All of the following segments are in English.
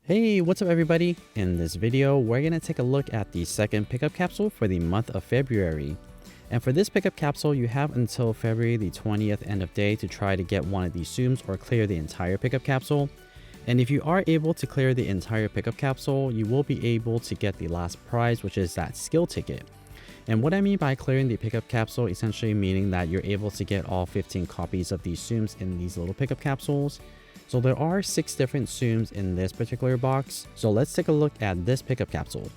Hey, what's up everybody? In this video, we're going to take a look at the second pickup capsule for the month of February. And for this pickup capsule, you have until February the 20th end of day to try to get one of these Tsums or clear the entire pickup capsule. And if you are able to clear the entire pickup capsule, you will be able to get the last prize, which is that skill ticket. And what I mean by clearing the pickup capsule, essentially meaning that you're able to get all 15 copies of these Tsums in these little pickup capsules. So there are 6 different Tsums in this particular box. So let's take a look at this pickup capsule.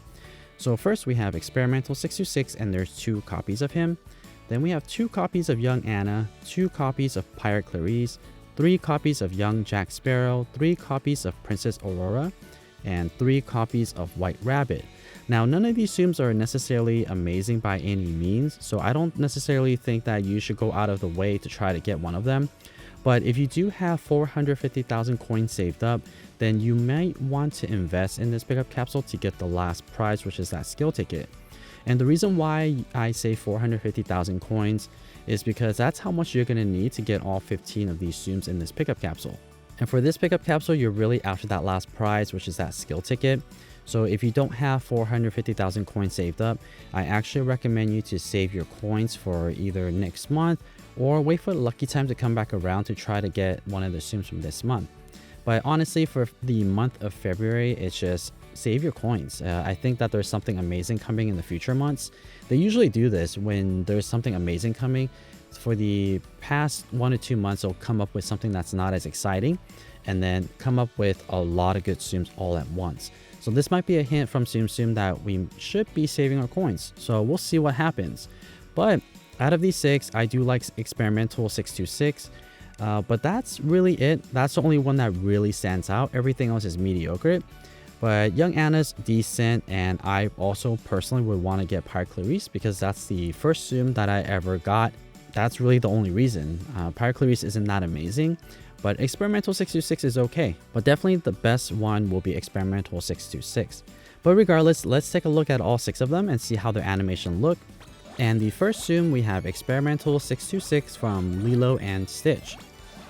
So first we have Experimental 626 and there's 2 copies of him. Then we have 2 copies of Young Anna, 2 copies of Pirate Clarice, 3 copies of Young Jack Sparrow, 3 copies of Princess Aurora, and 3 copies of White Rabbit. Now, none of these Tsums are necessarily amazing by any means, so I don't necessarily think that you should go out of the way to try to get one of them. But if you do have 450,000 coins saved up, then you might want to invest in this pickup capsule to get the last prize, which is that skill ticket. And the reason why I say 450,000 coins is because that's how much you're going to need to get all 15 of these Tsums in this pickup capsule. And for this pickup capsule, you're really after that last prize, which is that skill ticket. So if you don't have 450,000 coins saved up, I actually recommend you to save your coins for either next month or wait for the lucky time to come back around to try to get one of the Tsums from this month. But honestly, for the month of February, it's just save your coins. I think that there's something amazing coming in the future months. They usually do this when there's something amazing coming. For the past 1 or 2 months, they'll come up with something that's not as exciting and then come up with a lot of good Tsums all at once. So this might be a hint from Tsum Tsum that we should be saving our coins. So we'll see what happens. But out of these 6, I do like Experimental 626. But that's really it. That's the only one that really stands out. Everything else is mediocre. But Young Anna's decent, and I also personally would want to get Pirate Clarice because that's the first Tsum that I ever got. That's really the only reason. Pirate Clarice isn't that amazing, but Experimental 626 is okay. But definitely the best one will be Experimental 626. But regardless, let's take a look at all 6 of them and see how their animation look. And the first Tsum, we have Experimental 626 from Lilo and Stitch.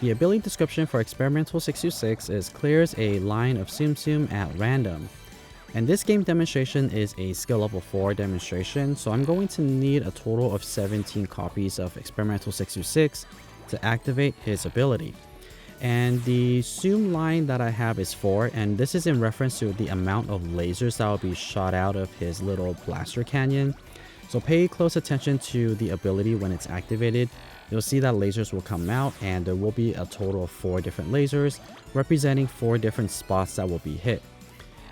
The ability description for Experimental 626 is clears a line of Tsum Tsum at random. And this game demonstration is a skill level 4 demonstration, so I'm going to need a total of 17 copies of Experimental 626 to activate his ability. And the Tsum line that I have is 4, and this is in reference to the amount of lasers that will be shot out of his little blaster canyon. So pay close attention to the ability when it's activated. You'll see that lasers will come out and there will be a total of 4 different lasers representing 4 different spots that will be hit.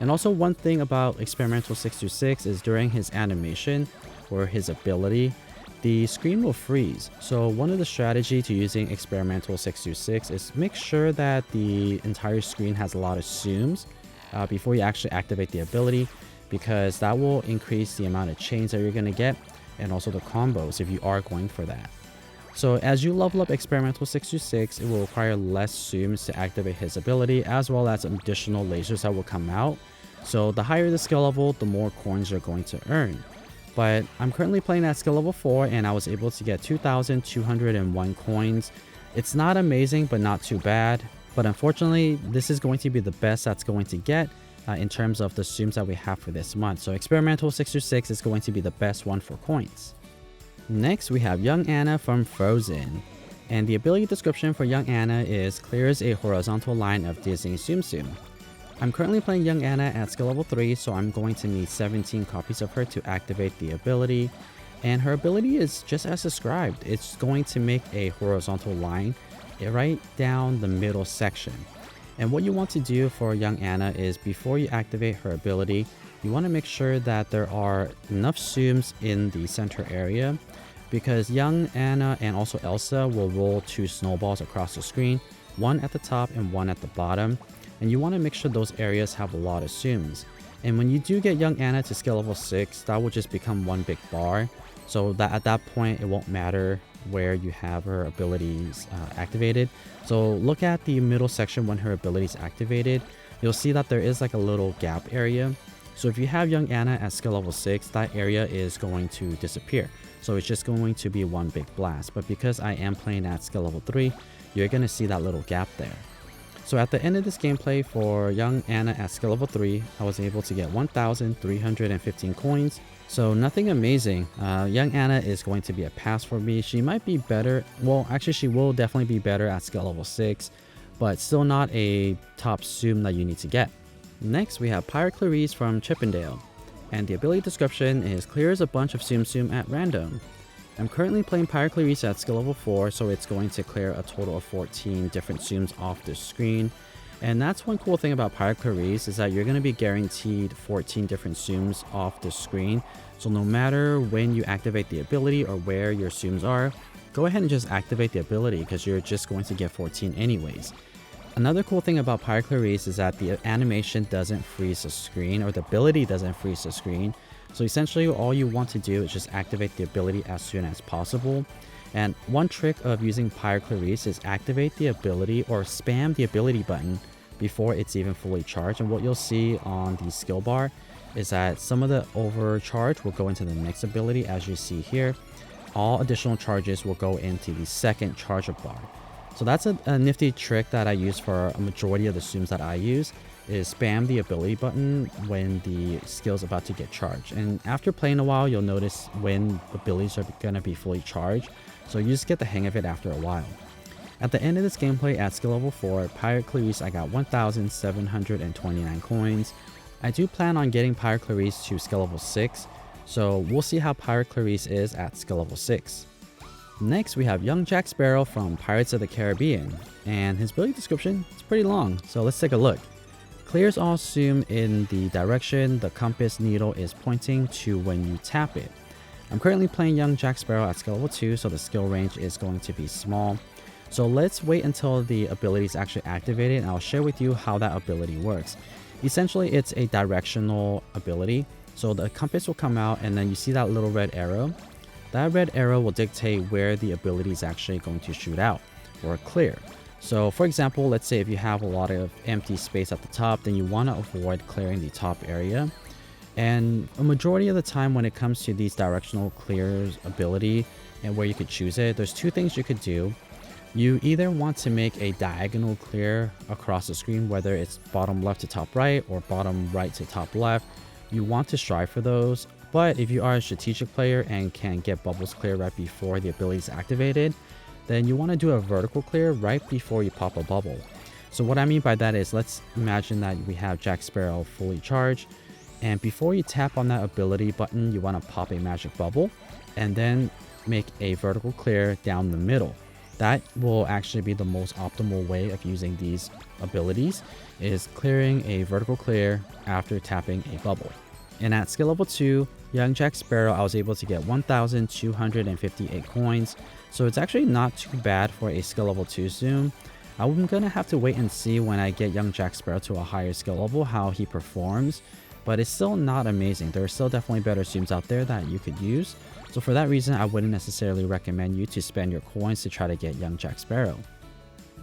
And also one thing about Experimental 626 is during his animation or his ability, the screen will freeze. So one of the strategy to using Experimental 626 is make sure that the entire screen has a lot of Tsums before you actually activate the ability, because that will increase the amount of chains that you're going to get and also the combos if you are going for that. So as you level up Experimental 626, it will require less Tsums to activate his ability, as well as additional lasers that will come out. So the higher the skill level, the more coins you're going to earn. But I'm currently playing at skill level 4 and I was able to get 2,201 coins. It's not amazing, but not too bad. But unfortunately, this is going to be the best that's going to get in terms of the Tsums that we have for this month. So Experimental 626 is going to be the best one for coins. Next, we have Young Anna from Frozen. And the ability description for Young Anna is clears a horizontal line of Disney Tsum Tsum. I'm currently playing Young Anna at skill level 3, so I'm going to need 17 copies of her to activate the ability. And her ability is just as described. It's going to make a horizontal line right down the middle section. And what you want to do for Young Anna is before you activate her ability, you want to make sure that there are enough Tsums in the center area, because Young Anna and also Elsa will roll 2 snowballs across the screen, one at the top and one at the bottom. And you want to make sure those areas have a lot of Tsums. And when you do get Young Anna to skill level 6, that will just become one big bar. So that at that point, it won't matter where you have her abilities activated. So look at the middle section when her ability is activated. You'll see that there is like a little gap area. So if you have Young Anna at skill level 6, that area is going to disappear. So it's just going to be one big blast. But because I am playing at skill level 3, you're going to see that little gap there. So at the end of this gameplay for young Anna at skill level 3, I was able to get 1,315 coins. So nothing amazing. Young Anna is going to be a pass for me. She might be better. Well, actually she will definitely be better at skill level 6, but still not a top Tsum that you need to get. Next we have Pirate Clarice from Chippendale. And the ability description is clears a bunch of Tsum Tsum at random. I'm currently playing Pirate Clarice at skill level 4, so it's going to clear a total of 14 different Tsums off the screen. And that's one cool thing about Pirate Clarice is that you're going to be guaranteed 14 different Tsums off the screen. So no matter when you activate the ability or where your Tsums are, go ahead and just activate the ability because you're just going to get 14 anyways. Another cool thing about Pirate Clarice is that the animation doesn't freeze the screen, or the ability doesn't freeze the screen. So essentially all you want to do is just activate the ability as soon as possible. And one trick of using Pirate Clarice is activate the ability or spam the ability button before it's even fully charged. And what you'll see on the skill bar is that some of the overcharge will go into the next ability, as you see here. All additional charges will go into the second charger bar. So that's a nifty trick that I use for a majority of the Tsums that I use, is spam the ability button when the skill's about to get charged. And after playing a while, you'll notice when abilities are going to be fully charged. So you just get the hang of it after a while. At the end of this gameplay at skill level 4, Pirate Clarice, I got 1,729 coins. I do plan on getting Pirate Clarice to skill level 6, so we'll see how Pirate Clarice is at skill level 6. Next, we have young Jack Sparrow from Pirates of the Caribbean, and his ability description is pretty long, so let's take a look. Clears all Tsum in the direction the compass needle is pointing to when you tap it. I'm currently playing young Jack Sparrow at skill level 2, so the skill range is going to be small. So let's wait until the ability is actually activated, and I'll share with you how that ability works. Essentially, it's a directional ability. So the compass will come out, and then you see that little red arrow. That red arrow will dictate where the ability is actually going to shoot out or clear. So for example, let's say if you have a lot of empty space at the top, then you want to avoid clearing the top area. And a majority of the time when it comes to these directional clears ability and where you could choose it, there's two things you could do. You either want to make a diagonal clear across the screen, whether it's bottom left to top right or bottom right to top left. You want to strive for those. But if you are a strategic player and can get bubbles clear right before the ability is activated, then you want to do a vertical clear right before you pop a bubble. So what I mean by that is, let's imagine that we have Jack Sparrow fully charged, and before you tap on that ability button, you want to pop a magic bubble and then make a vertical clear down the middle. That will actually be the most optimal way of using these abilities, is clearing a vertical clear after tapping a bubble. And at skill level 2, young Jack Sparrow, I was able to get 1,258 coins. So it's actually not too bad for a skill level 2 Tsum. I'm gonna have to wait and see when I get young Jack Sparrow to a higher skill level how he performs. But it's still not amazing. There are still definitely better Tsums out there that you could use. So for that reason, I wouldn't necessarily recommend you to spend your coins to try to get young Jack Sparrow.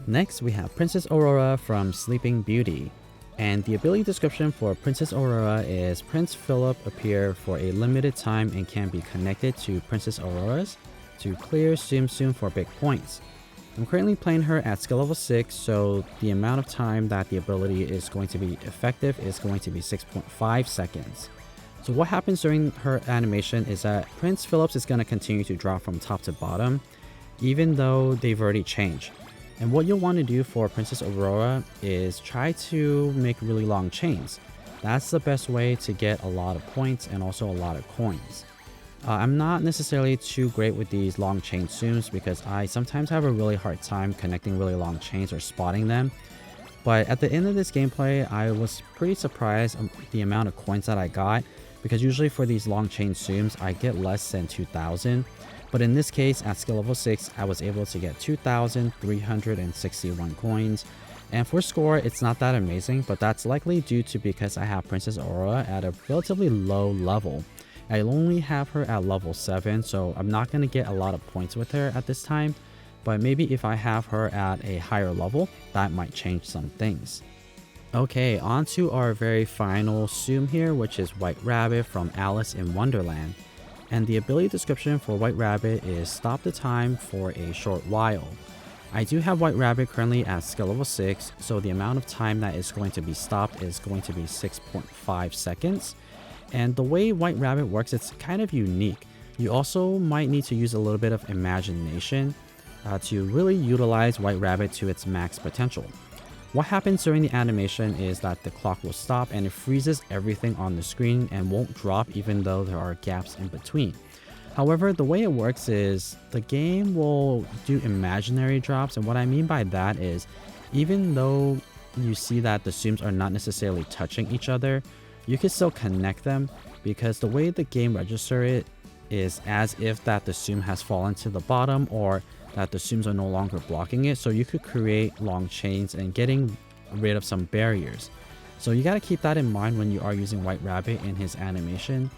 Next, we have Princess Aurora from Sleeping Beauty. And the ability description for Princess Aurora is Prince Philip appear for a limited time and can be connected to Princess Aurora's to clear Tsum Tsum for big points. I'm currently playing her at skill level 6, so the amount of time that the ability is going to be effective is going to be 6.5 seconds. So what happens during her animation is that Prince Philip is going to continue to drop from top to bottom, even though they've already changed. And what you'll want to do for Princess Aurora is try to make really long chains. That's the best way to get a lot of points and also a lot of coins. I'm not necessarily too great with these long chain Tsums because I sometimes have a really hard time connecting really long chains or spotting them. But at the end of this gameplay, I was pretty surprised the amount of coins that I got, because usually for these long chain Tsums, I get less than 2,000. But in this case, at skill level 6, I was able to get 2,361 coins. And for score, it's not that amazing, but that's likely due to because I have Princess Aurora at a relatively low level. I only have her at level 7, so I'm not going to get a lot of points with her at this time. But maybe if I have her at a higher level, that might change some things. Okay, on to our very final Tsum here, which is White Rabbit from Alice in Wonderland. And the ability description for White Rabbit is stop the time for a short while. I do have White Rabbit currently at skill level 6, so the amount of time that is going to be stopped is going to be 6.5 seconds. And the way White Rabbit works, it's kind of unique. You also might need to use a little bit of imagination to really utilize White Rabbit to its max potential. What happens during the animation is that the clock will stop and it freezes everything on the screen and won't drop even though there are gaps in between. However, the way it works is the game will do imaginary drops, and what I mean by that is even though you see that the Tsums are not necessarily touching each other, you can still connect them because the way the game registers it is as if that the Tsum has fallen to the bottom or that the Tsums are no longer blocking it, so you could create long chains and getting rid of some barriers. So you got to keep that in mind when you are using White Rabbit in his animation.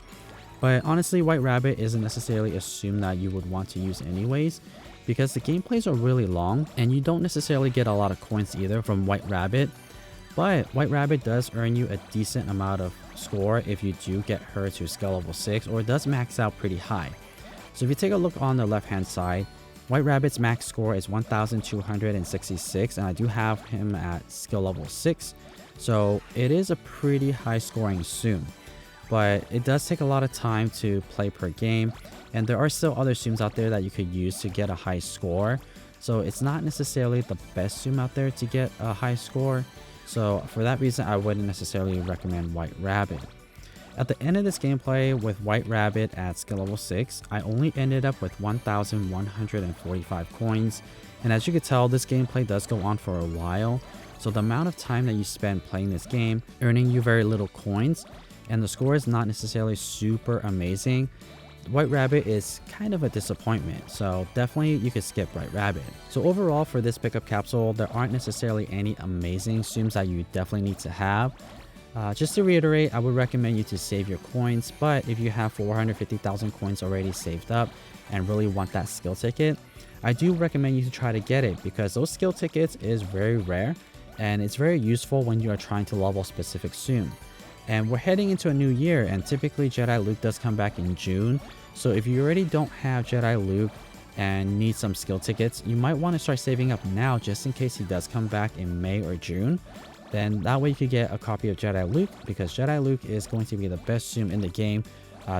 But honestly, White Rabbit isn't necessarily a Tsum that you would want to use anyways, because the gameplays are really long and you don't necessarily get a lot of coins either from White Rabbit. But White Rabbit does earn you a decent amount of score if you do get her to skill level 6, or it does max out pretty high. So if you take a look on the left hand side, White Rabbit's max score is 1266, and I do have him at skill level 6. So it is a pretty high scoring Tsum. But it does take a lot of time to play per game, and there are still other Tsums out there that you could use to get a high score. So it's not necessarily the best Tsum out there to get a high score. So for that reason, I wouldn't necessarily recommend White Rabbit. At the end of this gameplay with White Rabbit at skill level 6, I only ended up with 1,145 coins. And as you can tell, this gameplay does go on for a while. So the amount of time that you spend playing this game, earning you very little coins, and the score is not necessarily super amazing, White Rabbit is kind of a disappointment, so definitely you could skip White Rabbit. So overall for this pickup capsule, there aren't necessarily any amazing Tsums that you definitely need to have. Just to reiterate, I would recommend you to save your coins, but if you have 450,000 coins already saved up and really want that skill ticket, I do recommend you to try to get it because those skill tickets is very rare and it's very useful when you are trying to level specific Tsum. And we're heading into a new year, and typically Jedi Luke does come back in June. So if you already don't have Jedi Luke and need some skill tickets, you might want to start saving up now just in case he does come back in May or June. Then that way you could get a copy of Jedi Luke, because Jedi Luke is going to be the best Tsum in the game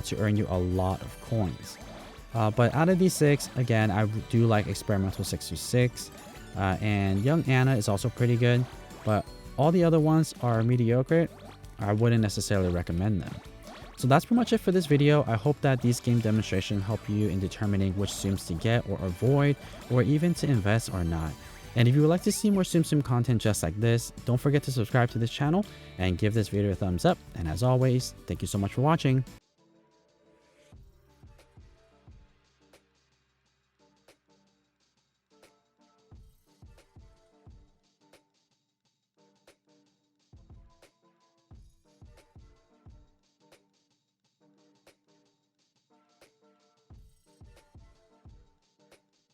to earn you a lot of coins. But out of these 6, again, I do like Experimental 626, and Young Anna is also pretty good, but all the other ones are mediocre. I wouldn't necessarily recommend them. So that's pretty much it for this video. I hope that these game demonstrations help you in determining which Tsums to get or avoid, or even to invest or not. And if you would like to see more Tsum Tsum content just like this, don't forget to subscribe to this channel and give this video a thumbs up. And as always, thank you so much for watching.